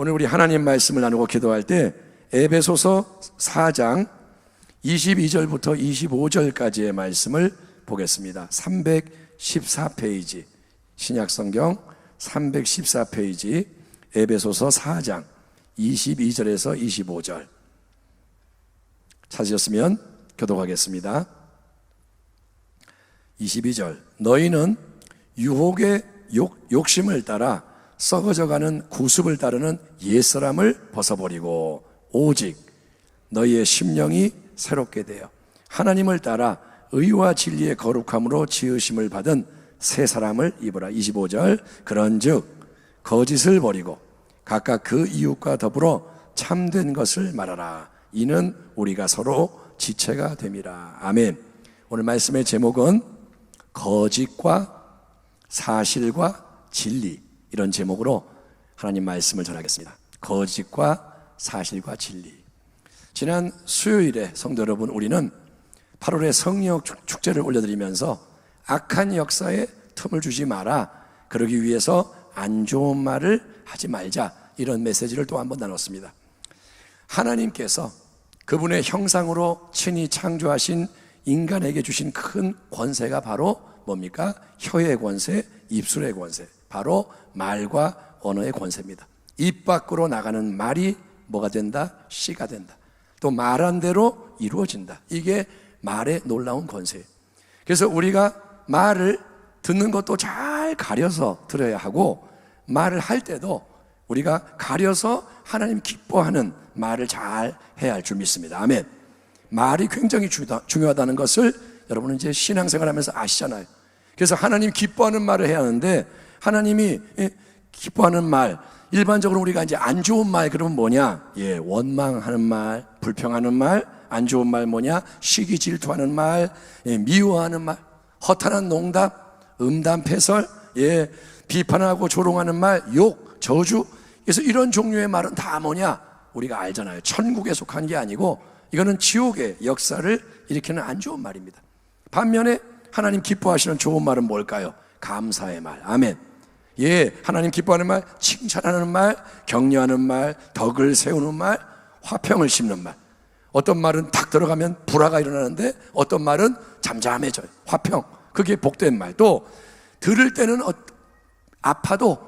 오늘 우리 하나님 말씀을 나누고 기도할 때 에베소서 4장 22절부터 25절까지의 말씀을 보겠습니다. 314페이지, 신약성경 314페이지, 에베소서 4장 22절에서 25절 찾으셨으면 교독하겠습니다. 22절, 너희는 유혹의 욕심을 따라 썩어져가는 구습을 따르는 옛사람을 벗어버리고 오직 너희의 심령이 새롭게 되어 하나님을 따라 의와 진리의 거룩함으로 지으심을 받은 새 사람을 입으라. 25절, 그런즉 거짓을 버리고 각각 그 이웃과 더불어 참된 것을 말하라. 이는 우리가 서로 지체가 됨이라. 아멘. 오늘 말씀의 제목은 거짓과 사실과 진리, 이런 제목으로 하나님 말씀을 전하겠습니다. 거짓과 사실과 진리. 지난 수요일에 성도 여러분, 우리는 8월의 성령 축제를 올려드리면서 악한 역사에 틈을 주지 마라, 그러기 위해서 안 좋은 말을 하지 말자, 이런 메시지를 또 한 번 나눴습니다. 하나님께서 그분의 형상으로 친히 창조하신 인간에게 주신 큰 권세가 바로 뭡니까? 혀의 권세, 입술의 권세, 바로 말과 언어의 권세입니다. 입 밖으로 나가는 말이 뭐가 된다? 씨가 된다. 또 말한 대로 이루어진다. 이게 말의 놀라운 권세예요. 그래서 우리가 말을 듣는 것도 잘 가려서 들어야 하고, 말을 할 때도 우리가 가려서 하나님 기뻐하는 말을 잘 해야 할 줄 믿습니다. 아멘. 말이 굉장히 중요하다는 것을 여러분은 이제 신앙생활 하면서 아시잖아요. 그래서 하나님 기뻐하는 말을 해야 하는데, 하나님이 기뻐하는 말, 일반적으로 우리가 이제 안 좋은 말, 그러면 뭐냐? 원망하는 말, 불평하는 말, 안 좋은 말 뭐냐? 시기 질투하는 말, 미워하는 말, 허탄한 농담, 음담 패설, 비판하고 조롱하는 말, 욕, 저주. 그래서 이런 종류의 말은 다 뭐냐? 우리가 알잖아요. 천국에 속한 게 아니고 이거는 지옥의 역사를 일으키는 안 좋은 말입니다. 반면에 하나님 기뻐하시는 좋은 말은 뭘까요? 감사의 말. 아멘. 하나님 기뻐하는 말, 칭찬하는 말, 격려하는 말, 덕을 세우는 말, 화평을 심는 말. 어떤 말은 탁 들어가면 불화가 일어나는데 어떤 말은 잠잠해져요. 화평, 그게 복된 말. 또 들을 때는 아파도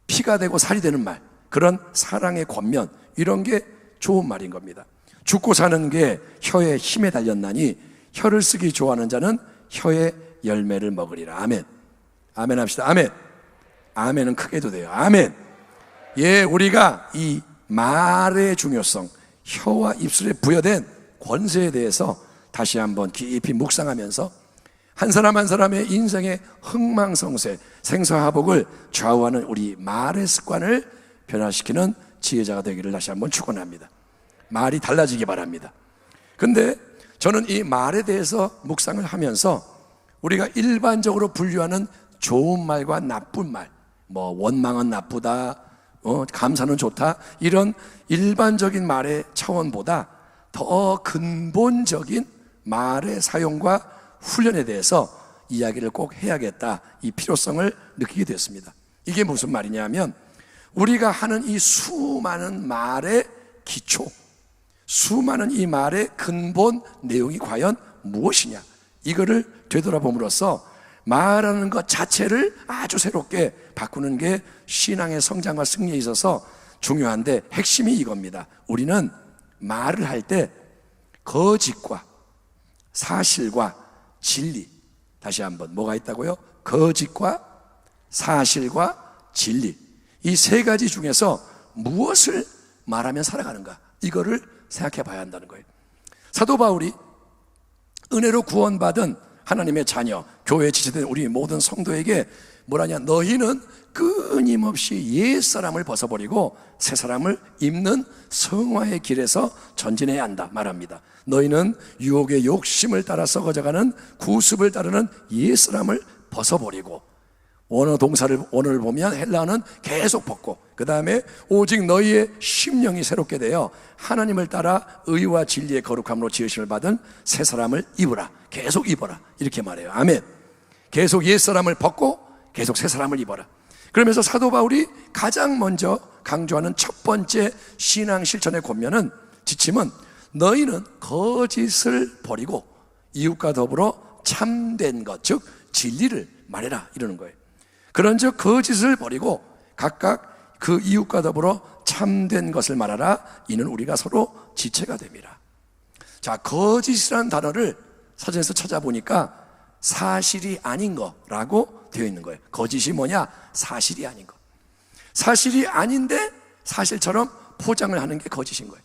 피가 되고 살이 되는 말, 그런 사랑의 권면, 이런 게 좋은 말인 겁니다. 죽고 사는 게 혀의 힘에 달렸나니 혀를 쓰기 좋아하는 자는 혀의 열매를 먹으리라. 아멘. 아멘 합시다. 아멘. 아멘은 크게 해도 돼요. 아멘. 우리가 이 말의 중요성, 혀와 입술에 부여된 권세에 대해서 다시 한번 깊이 묵상하면서 한 사람 한 사람의 인생의 흥망성쇠, 생사화복을 좌우하는 우리 말의 습관을 변화시키는 지혜자가 되기를 다시 한번 축원합니다. 말이 달라지기 바랍니다. 근데 저는 이 말에 대해서 묵상을 하면서 우리가 일반적으로 분류하는 좋은 말과 나쁜 말, 원망은 나쁘다, 감사는 좋다, 이런 일반적인 말의 차원보다 더 근본적인 말의 사용과 훈련에 대해서 이야기를 꼭 해야겠다, 이 필요성을 느끼게 됐습니다. 이게 무슨 말이냐면, 우리가 하는 이 수많은 말의 기초, 수많은 이 말의 근본 내용이 과연 무엇이냐, 이거를 되돌아봄으로써 말하는 것 자체를 아주 새롭게 바꾸는 게 신앙의 성장과 승리에 있어서 중요한데, 핵심이 이겁니다. 우리는 말을 할 때 거짓과 사실과 진리, 다시 한번 뭐가 있다고요? 거짓과 사실과 진리, 이 세 가지 중에서 무엇을 말하면 살아가는가, 이거를 생각해 봐야 한다는 거예요. 사도 바울이 은혜로 구원받은 하나님의 자녀, 교회에 지체된 우리 모든 성도에게 뭐라냐? 너희는 끊임없이 옛사람을 벗어버리고 새 사람을 입는 성화의 길에서 전진해야 한다 말합니다. 너희는 유혹의 욕심을 따라 썩어져가는 구습을 따르는 옛사람을 벗어버리고, 원어 동사를 원어를 보면 헬라어는 계속 벗고, 그 다음에 오직 너희의 심령이 새롭게 되어 하나님을 따라 의와 진리의 거룩함으로 지으심을 받은 새 사람을 입으라. 계속 입어라, 이렇게 말해요. 아멘. 계속 옛사람을 벗고 계속 새 사람을 입어라. 그러면서 사도 바울이 가장 먼저 강조하는 첫 번째 신앙 실천의 권면은, 지침은 너희는 거짓을 버리고 이웃과 더불어 참된 것, 즉 진리를 말해라, 이러는 거예요. 그런즉 거짓을 버리고 각각 그 이웃과 더불어 참된 것을 말하라. 이는 우리가 서로 지체가 됨이라. 자, 거짓이라는 단어를 사전에서 찾아보니까 사실이 아닌 거라고 되어 있는 거예요. 거짓이 뭐냐? 사실이 아닌 거. 사실이 아닌데 사실처럼 포장을 하는 게 거짓인 거예요.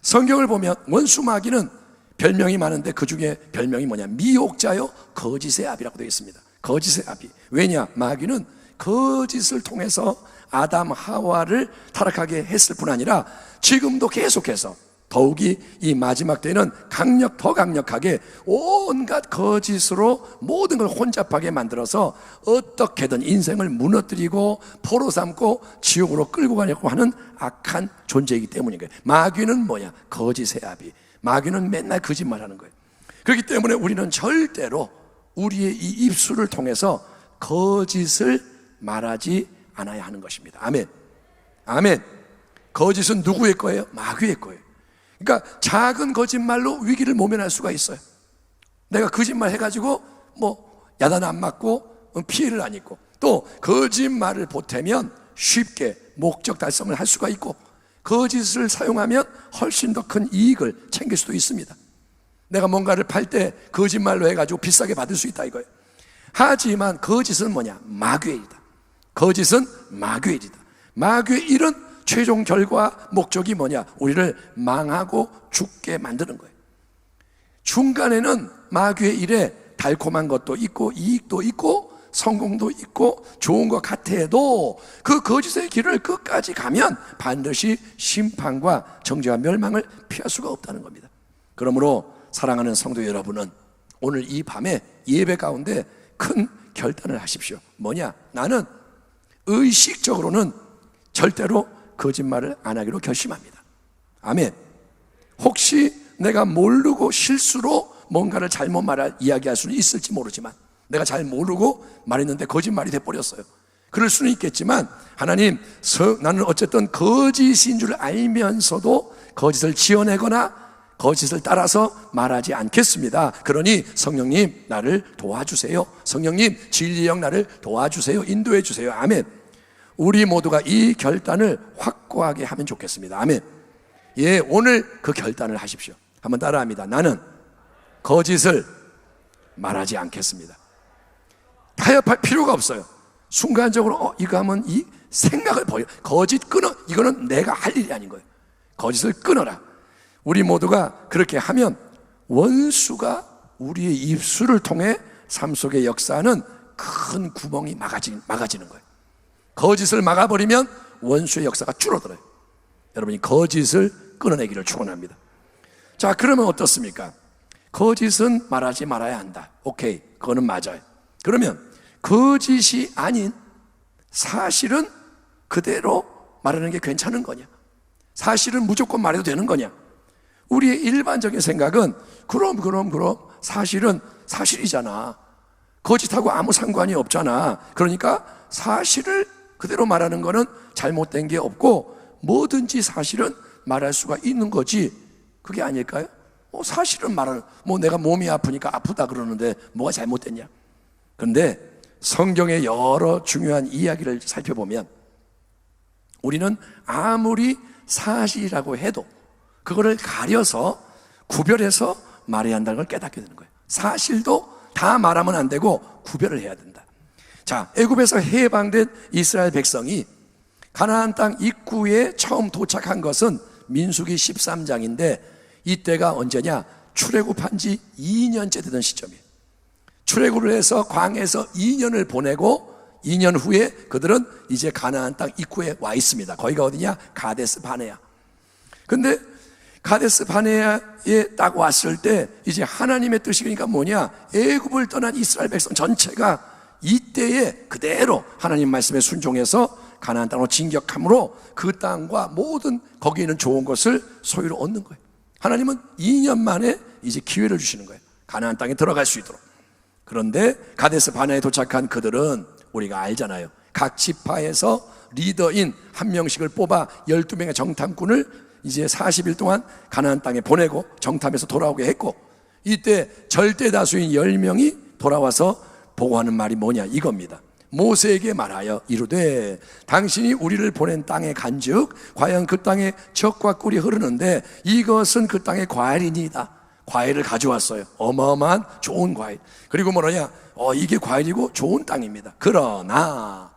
성경을 보면 원수 마귀는 별명이 많은데 그 중에 별명이 뭐냐? 미혹자요 거짓의 아비라고 되어 있습니다. 거짓의 아비. 왜냐? 마귀는 거짓을 통해서 아담 하와를 타락하게 했을 뿐 아니라 지금도 계속해서 더욱이 이 마지막 때에는 더 강력하게 온갖 거짓으로 모든 걸 혼잡하게 만들어서 어떻게든 인생을 무너뜨리고 포로 삼고 지옥으로 끌고 가려고 하는 악한 존재이기 때문인 거예요. 마귀는 뭐냐? 거짓의 아비. 마귀는 맨날 거짓말하는 거예요. 그렇기 때문에 우리는 절대로 우리의 이 입술을 통해서 거짓을 말하지 않아야 하는 것입니다. 아멘. 아멘. 거짓은 누구의 거예요? 마귀의 거예요. 그러니까 작은 거짓말로 위기를 모면할 수가 있어요. 내가 거짓말 해가지고 야단 안 맞고 피해를 안 입고, 또 거짓말을 보태면 쉽게 목적 달성을 할 수가 있고, 거짓을 사용하면 훨씬 더 큰 이익을 챙길 수도 있습니다. 내가 뭔가를 팔 때 거짓말로 해가지고 비싸게 받을 수 있다 이거예요. 하지만 거짓은 뭐냐? 마귀의 일이다. 거짓은 마귀의 일이다. 마귀의 일은 최종 결과 목적이 뭐냐? 우리를 망하고 죽게 만드는 거예요. 중간에는 마귀의 일에 달콤한 것도 있고 이익도 있고 성공도 있고 좋은 것 같아도 그 거짓의 길을 끝까지 가면 반드시 심판과 정죄와 멸망을 피할 수가 없다는 겁니다. 그러므로 사랑하는 성도 여러분은 오늘 이 밤에 예배 가운데 큰 결단을 하십시오. 뭐냐? 나는 의식적으로는 절대로 거짓말을 안 하기로 결심합니다. 아멘. 혹시 내가 모르고 실수로 뭔가를 잘못 이야기할 수는 있을지 모르지만, 내가 잘 모르고 말했는데 거짓말이 돼버렸어요. 그럴 수는 있겠지만, 하나님, 나는 어쨌든 거짓인 줄 알면서도 거짓을 지어내거나 거짓을 따라서 말하지 않겠습니다. 그러니 성령님 나를 도와주세요. 성령님 진리의 영 나를 도와주세요. 인도해 주세요. 아멘. 우리 모두가 이 결단을 확고하게 하면 좋겠습니다. 아멘. 예, 오늘 그 결단을 하십시오. 한번 따라합니다. 나는 거짓을 말하지 않겠습니다. 타협할 필요가 없어요. 순간적으로 이거 하면 이 생각을 버려. 거짓 끊어. 이거는 내가 할 일이 아닌 거예요. 거짓을 끊어라. 우리 모두가 그렇게 하면 원수가 우리의 입술을 통해 삶 속에 역사하는 큰 구멍이 막아지는 거예요. 거짓을 막아버리면 원수의 역사가 줄어들어요. 여러분이 거짓을 끊어내기를 축원합니다. 자, 그러면 어떻습니까? 거짓은 말하지 말아야 한다. 오케이, 그거는 맞아요. 그러면 거짓이 아닌 사실은 그대로 말하는 게 괜찮은 거냐? 사실은 무조건 말해도 되는 거냐? 우리의 일반적인 생각은 그럼 사실은 사실이잖아. 거짓하고 아무 상관이 없잖아. 그러니까 사실을 그대로 말하는 거는 잘못된 게 없고 뭐든지 사실은 말할 수가 있는 거지. 그게 아닐까요? 사실은 내가 몸이 아프니까 아프다 그러는데 뭐가 잘못됐냐? 그런데 성경의 여러 중요한 이야기를 살펴보면 우리는 아무리 사실이라고 해도 그거를 가려서 구별해서 말해야 한다는 걸 깨닫게 되는 거예요. 사실도 다 말하면 안 되고 구별을 해야 된다. 자, 애굽에서 해방된 이스라엘 백성이 가나안 땅 입구에 처음 도착한 것은 민수기 13장인데 이때가 언제냐? 출애굽한 지 2년째 되던 시점이에요. 출애굽을 해서 광야에서 2년을 보내고 2년 후에 그들은 이제 가나안 땅 입구에 와 있습니다. 거기가 어디냐? 가데스 바네아. 근데 가데스 바네아에 딱 왔을 때 이제 하나님의 뜻이 그러니까 뭐냐? 애굽을 떠난 이스라엘 백성 전체가 이때에 그대로 하나님 말씀에 순종해서 가나안 땅으로 진격함으로 그 땅과 모든 거기에 있는 좋은 것을 소유로 얻는 거예요. 하나님은 2년 만에 이제 기회를 주시는 거예요. 가나안 땅에 들어갈 수 있도록. 그런데 가데스 바네아에 도착한 그들은 우리가 알잖아요. 각 지파에서 리더인 한 명씩을 뽑아 12명의 정탐꾼을 이제 40일 동안 가나안 땅에 보내고 정탐해서 돌아오게 했고, 이때 절대 다수인 10명이 돌아와서 보고하는 말이 뭐냐 이겁니다. 모세에게 말하여 이르되 당신이 우리를 보낸 땅에 간즉 과연 그 땅에 젖과 꿀이 흐르는데 이것은 그 땅의 과일이니이다. 과일을 가져왔어요. 어마어마한 좋은 과일. 그리고 뭐냐, 이게 과일이고 좋은 땅입니다. 그러나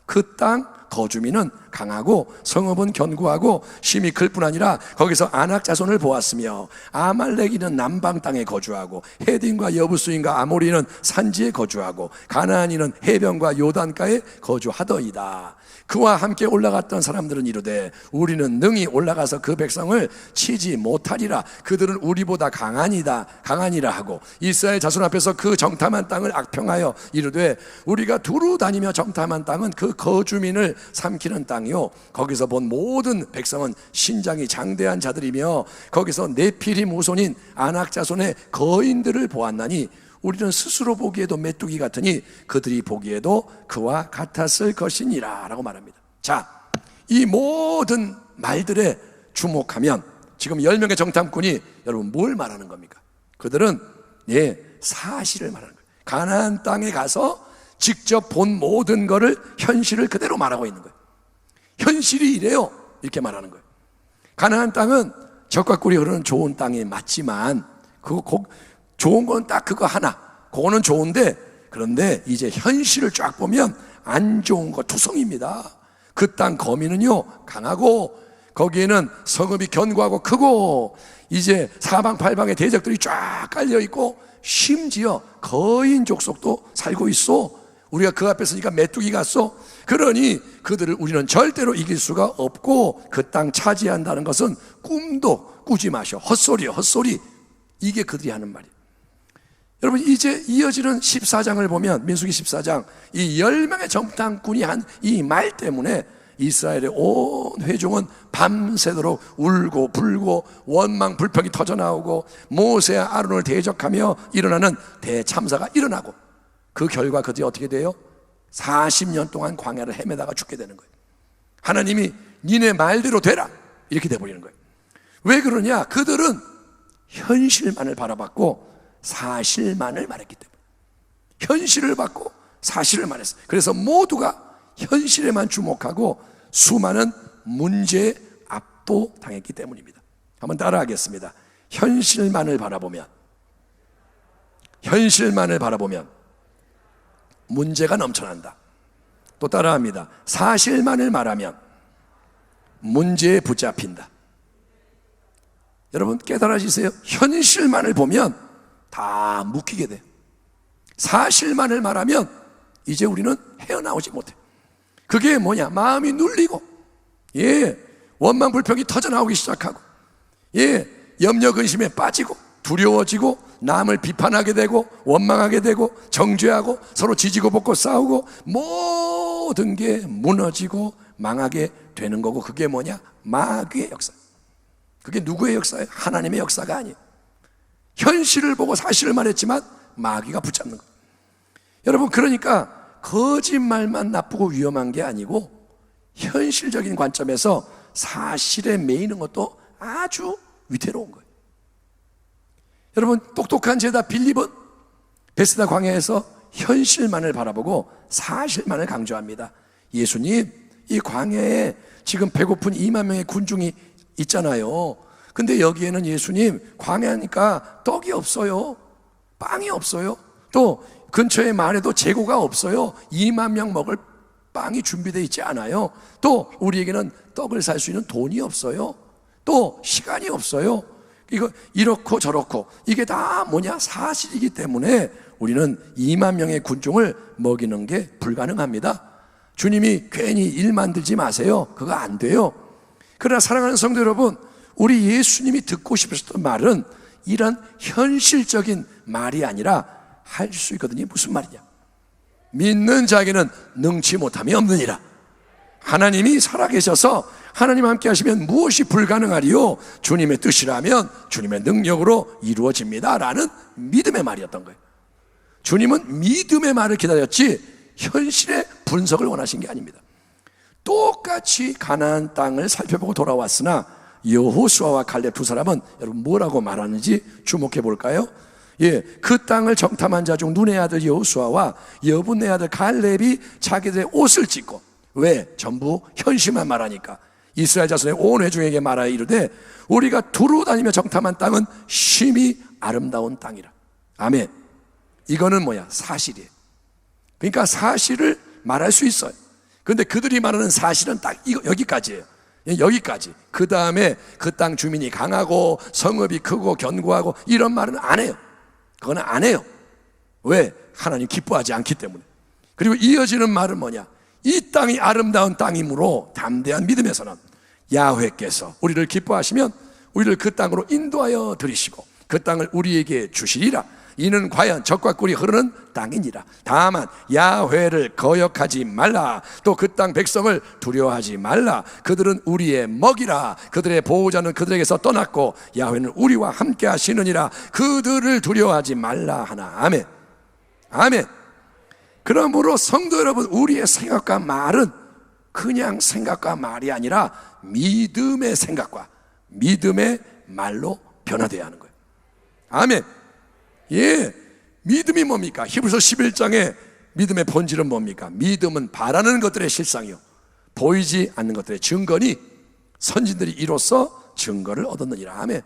그 땅 거주민은 강하고 성읍은 견고하고 심이 클 뿐 아니라 거기서 아낙 자손을 보았으며 아말렉인은 남방 땅에 거주하고 헤딘과 여부스인과 아모리는 산지에 거주하고 가나안인은 해변과 요단가에 거주하더이다. 그와 함께 올라갔던 사람들은 이르되 우리는 능히 올라가서 그 백성을 치지 못하리라. 그들은 우리보다 강하니라 하고 이스라엘 자손 앞에서 그 정탐한 땅을 악평하여 이르되 우리가 두루 다니며 정탐한 땅은 그 거주민을 삼키는 땅이요 거기서 본 모든 백성은 신장이 장대한 자들이며 거기서 네피림 후손인 아낙 자손의 거인들을 보았나니 우리는 스스로 보기에도 메뚜기 같으니 그들이 보기에도 그와 같았을 것이니라 라고 말합니다. 자, 이 모든 말들에 주목하면 지금 10명의 정탐꾼이 여러분 뭘 말하는 겁니까? 그들은 사실을 말하는 거예요. 가나안 땅에 가서 직접 본 모든 것을 현실을 그대로 말하고 있는 거예요. 현실이 이래요 이렇게 말하는 거예요. 가나안 땅은 젖과 꿀이 흐르는 좋은 땅이 맞지만 좋은 건 딱 그거 하나, 그거는 좋은데 그런데 이제 현실을 쫙 보면 안 좋은 거 투성입니다. 그 땅 거민은요 강하고 거기에는 성읍이 견고하고 크고 이제 사방팔방에 대적들이 쫙 깔려있고 심지어 거인 족속도 살고 있어. 우리가 그 앞에 서니까 메뚜기 같소. 그러니 그들을 우리는 절대로 이길 수가 없고 그 땅 차지한다는 것은 꿈도 꾸지 마셔. 헛소리야 헛소리. 이게 그들이 하는 말이에요. 여러분 이제 이어지는 14장을 보면 민수기 14장 이 10명의 정탐꾼이 한 이 말 때문에 이스라엘의 온 회중은 밤새도록 울고 불고 원망 불평이 터져나오고 모세와 아론을 대적하며 일어나는 대참사가 일어나고 그 결과 그들이 어떻게 돼요? 40년 동안 광야를 헤매다가 죽게 되는 거예요. 하나님이 니네 말대로 되라 이렇게 돼버리는 거예요. 왜 그러냐? 그들은 현실만을 바라봤고 사실만을 말했기 때문에 현실을 받고 사실을 말했어요. 그래서 모두가 현실에만 주목하고 수많은 문제에 압도당했기 때문입니다. 한번 따라하겠습니다. 현실만을 바라보면 문제가 넘쳐난다. 또 따라합니다. 사실만을 말하면 문제에 붙잡힌다. 여러분 깨달아지세요? 현실만을 보면 다 묶이게 돼요. 사실만을 말하면 이제 우리는 헤어나오지 못해. 그게 뭐냐? 마음이 눌리고 원망 불평이 터져나오기 시작하고 염려 근심에 빠지고 두려워지고 남을 비판하게 되고 원망하게 되고 정죄하고 서로 지지고 볶고 싸우고 모든 게 무너지고 망하게 되는 거고 그게 뭐냐? 마귀의 역사. 그게 누구의 역사예요? 하나님의 역사가 아니에요. 현실을 보고 사실을 말했지만 마귀가 붙잡는 거예요. 여러분 그러니까 거짓말만 나쁘고 위험한 게 아니고 현실적인 관점에서 사실에 매이는 것도 아주 위태로운 거예요. 여러분 똑똑한 제자 빌립은 베스다 광야에서 현실만을 바라보고 사실만을 강조합니다. 예수님 이 광야에 지금 배고픈 2만 명의 군중이 있잖아요. 근데 여기에는 예수님 광야니까 떡이 없어요. 빵이 없어요. 또 근처에 말해도 재고가 없어요. 2만 명 먹을 빵이 준비되어 있지 않아요. 또 우리에게는 떡을 살 수 있는 돈이 없어요. 또 시간이 없어요. 이거 이렇고 저렇고 이게 다 뭐냐? 사실이기 때문에 우리는 2만 명의 군중을 먹이는 게 불가능합니다. 주님이 괜히 일 만들지 마세요. 그거 안 돼요. 그러나 사랑하는 성도 여러분, 우리 예수님이 듣고 싶으셨던 말은 이런 현실적인 말이 아니라 할 수 있거든요. 무슨 말이냐? 믿는 자에게는 능치 못함이 없느니라. 하나님이 살아계셔서 하나님 함께 하시면 무엇이 불가능하리요? 주님의 뜻이라면 주님의 능력으로 이루어집니다 라는 믿음의 말이었던 거예요. 주님은 믿음의 말을 기다렸지 현실의 분석을 원하신 게 아닙니다. 똑같이 가나안 땅을 살펴보고 돌아왔으나 여호수아와 갈렙 두 사람은 여러분 뭐라고 말하는지 주목해 볼까요? 그 땅을 정탐한 자 중 눈의 아들 여호수아와 여분의 아들 갈렙이 자기들의 옷을 찢고, 왜? 전부 현실만 말하니까. 이스라엘 자손의 온 회중에게 말하여 이르되 우리가 두루 다니며 정탐한 땅은 심히 아름다운 땅이라. 아멘. 이거는 뭐야? 사실이에요. 그러니까 사실을 말할 수 있어요. 그런데 그들이 말하는 사실은 딱 여기까지예요. 여기까지. 그 다음에 그 땅 주민이 강하고 성읍이 크고 견고하고 이런 말은 안 해요. 그거는 안 해요. 왜? 하나님 기뻐하지 않기 때문에. 그리고 이어지는 말은 뭐냐? 이 땅이 아름다운 땅이므로 담대한 믿음에서는 야훼께서 우리를 기뻐하시면 우리를 그 땅으로 인도하여 들이시고 그 땅을 우리에게 주시리라. 이는 과연 젖과 꿀이 흐르는 땅이니라. 다만 야훼를 거역하지 말라. 또 그 땅 백성을 두려워하지 말라. 그들은 우리의 먹이라. 그들의 보호자는 그들에게서 떠났고 야훼는 우리와 함께 하시느니라. 그들을 두려워하지 말라 하나. 아멘. 아멘. 그러므로 성도 여러분, 우리의 생각과 말은 그냥 생각과 말이 아니라 믿음의 생각과 믿음의 말로 변화되어야 하는 거예요. 아멘. 믿음이 뭡니까? 히브리서 11장에 믿음의 본질은 뭡니까? 믿음은 바라는 것들의 실상이요 보이지 않는 것들의 증거니 선진들이 이로써 증거를 얻었느니라. 아멘.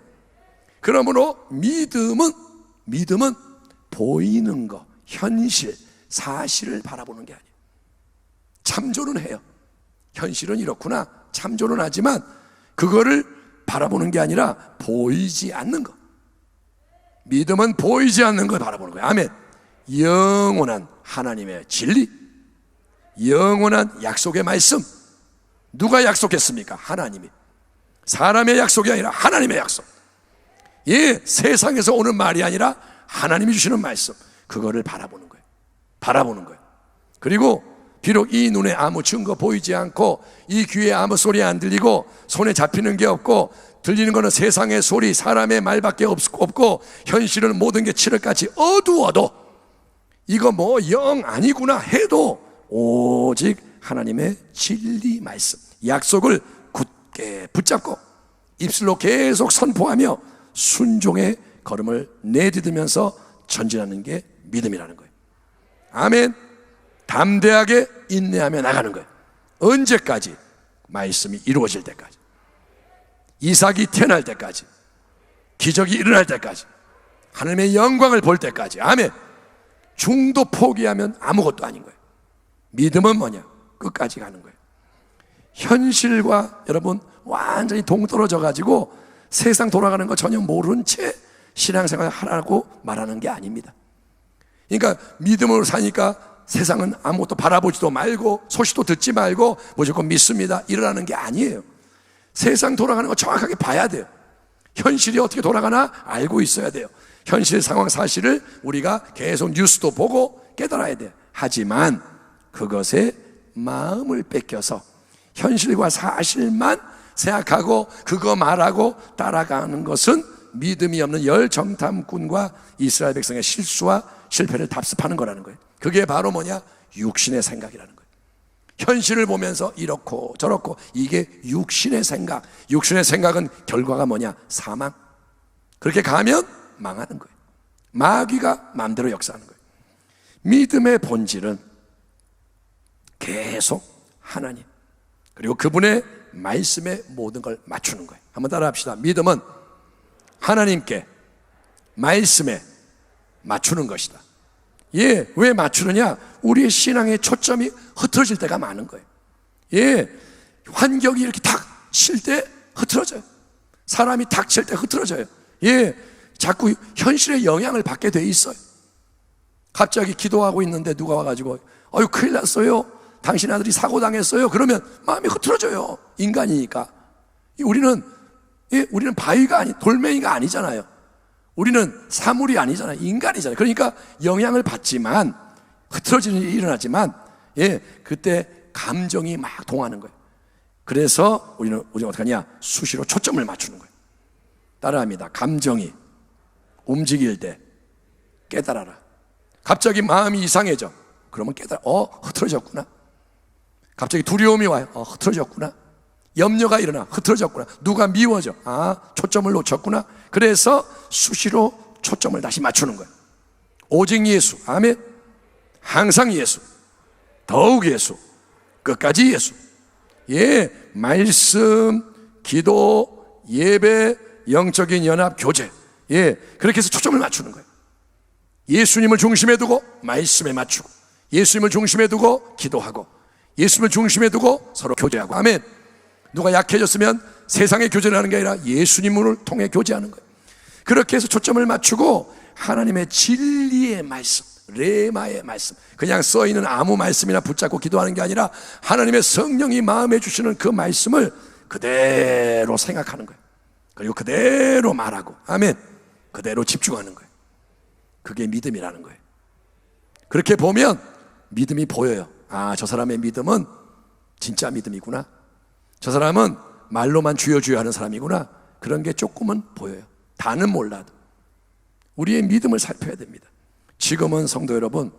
그러므로 믿음은 보이는 것, 현실, 사실을 바라보는 게 아니에요. 참조는 해요. 현실은 이렇구나 참조는 하지만 그거를 바라보는 게 아니라 보이지 않는 것. 믿음은 보이지 않는 걸 바라보는 거예요. 아멘. 영원한 하나님의 진리, 영원한 약속의 말씀. 누가 약속했습니까? 하나님이. 사람의 약속이 아니라 하나님의 약속. 세상에서 오는 말이 아니라 하나님이 주시는 말씀. 그거를 바라보는 거예요. 바라보는 거예요. 그리고 비록 이 눈에 아무 증거 보이지 않고 이 귀에 아무 소리 안 들리고 손에 잡히는 게 없고 들리는 거는 세상의 소리, 사람의 말밖에 없고 현실은 모든 게 칠흑같이 어두워도 이거 뭐 영 아니구나 해도 오직 하나님의 진리 말씀, 약속을 굳게 붙잡고 입술로 계속 선포하며 순종의 걸음을 내디디면서 전진하는 게 믿음이라는 거예요. 아멘. 담대하게 인내하며 나가는 거예요. 언제까지? 말씀이 이루어질 때까지, 이삭이 태어날 때까지, 기적이 일어날 때까지, 하나님의 영광을 볼 때까지. 아멘. 중도 포기하면 아무것도 아닌 거예요. 믿음은 뭐냐? 끝까지 가는 거예요. 현실과 여러분 완전히 동떨어져 가지고 세상 돌아가는 거 전혀 모르는 채 신앙생활 하라고 말하는 게 아닙니다. 그러니까 믿음으로 사니까 세상은 아무것도 바라보지도 말고 소식도 듣지 말고 무조건 믿습니다 이러라는 게 아니에요. 세상 돌아가는 거 정확하게 봐야 돼요. 현실이 어떻게 돌아가나 알고 있어야 돼요. 현실 상황 사실을 우리가 계속 뉴스도 보고 깨달아야 돼요. 하지만 그것에 마음을 뺏겨서 현실과 사실만 생각하고 그거 말하고 따라가는 것은 믿음이 없는 열정탐꾼과 이스라엘 백성의 실수와 실패를 답습하는 거라는 거예요. 그게 바로 뭐냐? 육신의 생각이라는 거예요. 현실을 보면서 이렇고 저렇고, 이게 육신의 생각. 육신의 생각은 결과가 뭐냐? 사망. 그렇게 가면 망하는 거예요. 마귀가 마음대로 역사하는 거예요. 믿음의 본질은 계속 하나님 그리고 그분의 말씀에 모든 걸 맞추는 거예요. 한번 따라 합시다. 믿음은 하나님께 말씀에 맞추는 것이다. 왜 맞추느냐? 우리의 신앙의 초점이 흐트러질 때가 많은 거예요. 환경이 이렇게 탁 칠 때 흐트러져요. 사람이 탁 칠 때 흐트러져요. 자꾸 현실의 영향을 받게 돼 있어요. 갑자기 기도하고 있는데 누가 와가지고 아유 큰일 났어요, 당신 아들이 사고 당했어요. 그러면 마음이 흐트러져요. 인간이니까. 우리는 바위가 돌멩이가 아니잖아요. 우리는 사물이 아니잖아요. 인간이잖아요. 그러니까 영향을 받지만, 흐트러지는 일이 일어나지만, 그때 감정이 막 동하는 거예요. 그래서 우리가 어떻게 하냐? 수시로 초점을 맞추는 거예요. 따라합니다. 감정이 움직일 때 깨달아라. 갑자기 마음이 이상해져. 그러면 깨달아. 흐트러졌구나. 갑자기 두려움이 와요. 흐트러졌구나. 염려가 일어나. 흐트러졌구나. 누가 미워져. 초점을 놓쳤구나. 그래서 수시로 초점을 다시 맞추는 거예요. 오직 예수. 아멘. 항상 예수. 더욱 예수. 끝까지 예수. 말씀, 기도, 예배, 영적인 연합, 교제. 그렇게 해서 초점을 맞추는 거예요. 예수님을 중심에 두고 말씀에 맞추고, 예수님을 중심에 두고 기도하고, 예수님을 중심에 두고 서로 교제하고. 아멘. 누가 약해졌으면 세상에 교제를 하는 게 아니라 예수님을 통해 교제하는 거예요. 그렇게 해서 초점을 맞추고 하나님의 진리의 말씀, 레마의 말씀, 그냥 써있는 아무 말씀이나 붙잡고 기도하는 게 아니라 하나님의 성령이 마음에 주시는 그 말씀을 그대로 생각하는 거예요. 그리고 그대로 말하고, 아멘. 그대로 집중하는 거예요. 그게 믿음이라는 거예요. 그렇게 보면 믿음이 보여요. 저 사람의 믿음은 진짜 믿음이구나. 저 사람은 말로만 주여 주여 하는 사람이구나. 그런 게 조금은 보여요. 다는 몰라도 우리의 믿음을 살펴야 됩니다. 지금은 성도 여러분,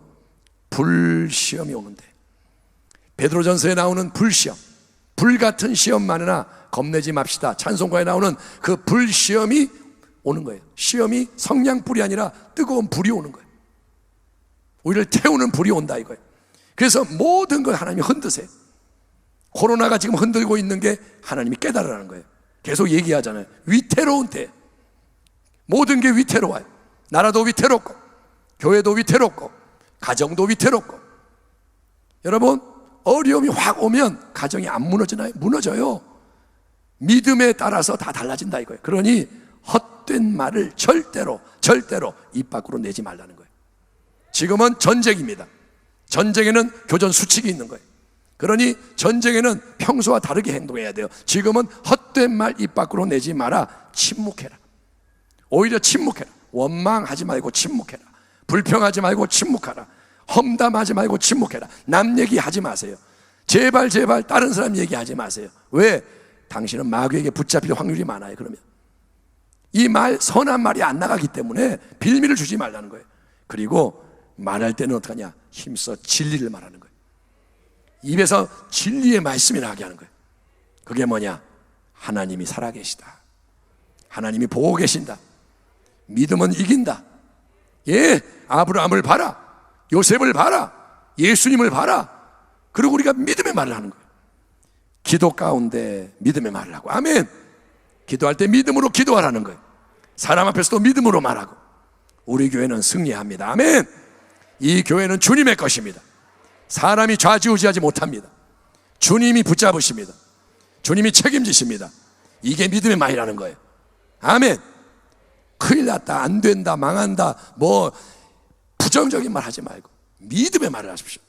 불시험이 오는데, 베드로전서에 나오는 불시험, 불같은 시험만이나 겁내지 맙시다, 찬송가에 나오는 그 불시험이 오는 거예요. 시험이 성냥불이 아니라 뜨거운 불이 오는 거예요. 우리를 태우는 불이 온다 이거예요. 그래서 모든 걸 하나님이 흔드세요. 코로나가 지금 흔들고 있는 게 하나님이 깨달으라는 거예요. 계속 얘기하잖아요. 위태로운 때, 모든 게 위태로워요. 나라도 위태롭고, 교회도 위태롭고, 가정도 위태롭고. 여러분, 어려움이 확 오면 가정이 안 무너지나요? 무너져요. 믿음에 따라서 다 달라진다 이거예요. 그러니 헛된 말을 절대로 입 밖으로 내지 말라는 거예요. 지금은 전쟁입니다. 전쟁에는 교전 수칙이 있는 거예요. 그러니 전쟁에는 평소와 다르게 행동해야 돼요. 지금은 헛된 말 입 밖으로 내지 마라. 침묵해라. 오히려 침묵해라. 원망하지 말고 침묵해라. 불평하지 말고 침묵하라. 험담하지 말고 침묵해라. 남 얘기하지 마세요. 제발 다른 사람 얘기하지 마세요. 왜? 당신은 마귀에게 붙잡힐 확률이 많아요. 그러면 이 말, 선한 말이 안 나가기 때문에 빌미를 주지 말라는 거예요. 그리고 말할 때는 어떡하냐? 힘써 진리를 말하는 거예요. 입에서 진리의 말씀이 나게 하는 거예요. 그게 뭐냐? 하나님이 살아계시다. 하나님이 보고 계신다. 믿음은 이긴다. 아브라함을 봐라. 요셉을 봐라. 예수님을 봐라. 그리고 우리가 믿음의 말을 하는 거예요. 기도 가운데 믿음의 말을 하고, 아멘. 기도할 때 믿음으로 기도하라는 거예요. 사람 앞에서도 믿음으로 말하고. 우리 교회는 승리합니다. 아멘. 이 교회는 주님의 것입니다. 사람이 좌지우지하지 못합니다. 주님이 붙잡으십니다. 주님이 책임지십니다. 이게 믿음의 말이라는 거예요. 아멘. 큰일 났다, 안 된다, 망한다, 부정적인 말 하지 말고 믿음의 말을 하십시오.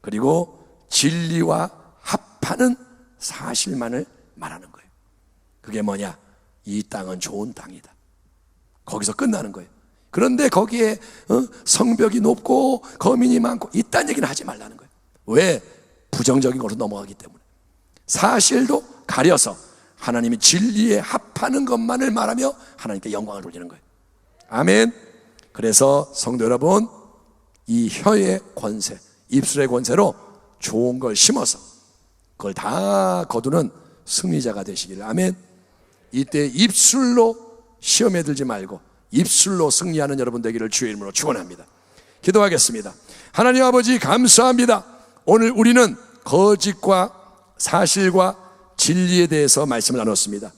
그리고 진리와 합하는 사실만을 말하는 거예요. 그게 뭐냐? 이 땅은 좋은 땅이다. 거기서 끝나는 거예요. 그런데 거기에 성벽이 높고 거민이 많고 이딴 얘기는 하지 말라는 거예요. 왜? 부정적인 것으로 넘어가기 때문에. 사실도 가려서 하나님이 진리에 합하는 것만을 말하며 하나님께 영광을 돌리는 거예요. 아멘. 그래서 성도 여러분, 이 혀의 권세, 입술의 권세로 좋은 걸 심어서 그걸 다 거두는 승리자가 되시기를. 아멘. 이때 입술로 시험에 들지 말고 입술로 승리하는 여러분 되기를 주의 이름으로 축원합니다. 기도하겠습니다. 하나님 아버지, 감사합니다. 오늘 우리는 거짓과 사실과 진리에 대해서 말씀을 나눴습니다.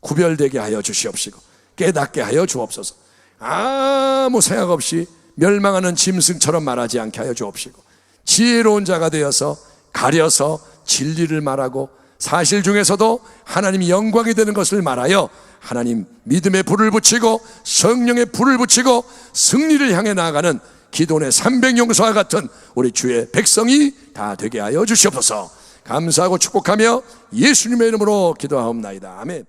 구별되게 하여 주시옵시고 깨닫게 하여 주옵소서. 아무 생각 없이 멸망하는 짐승처럼 말하지 않게 하여 주옵시고 지혜로운 자가 되어서 가려서 진리를 말하고 사실 중에서도 하나님이 영광이 되는 것을 말하여 하나님 믿음의 불을 붙이고 성령의 불을 붙이고 승리를 향해 나아가는 기도원의 300용사와 같은 우리 주의 백성이 다 되게 하여 주시옵소서. 감사하고 축복하며 예수님의 이름으로 기도하옵나이다. 아멘.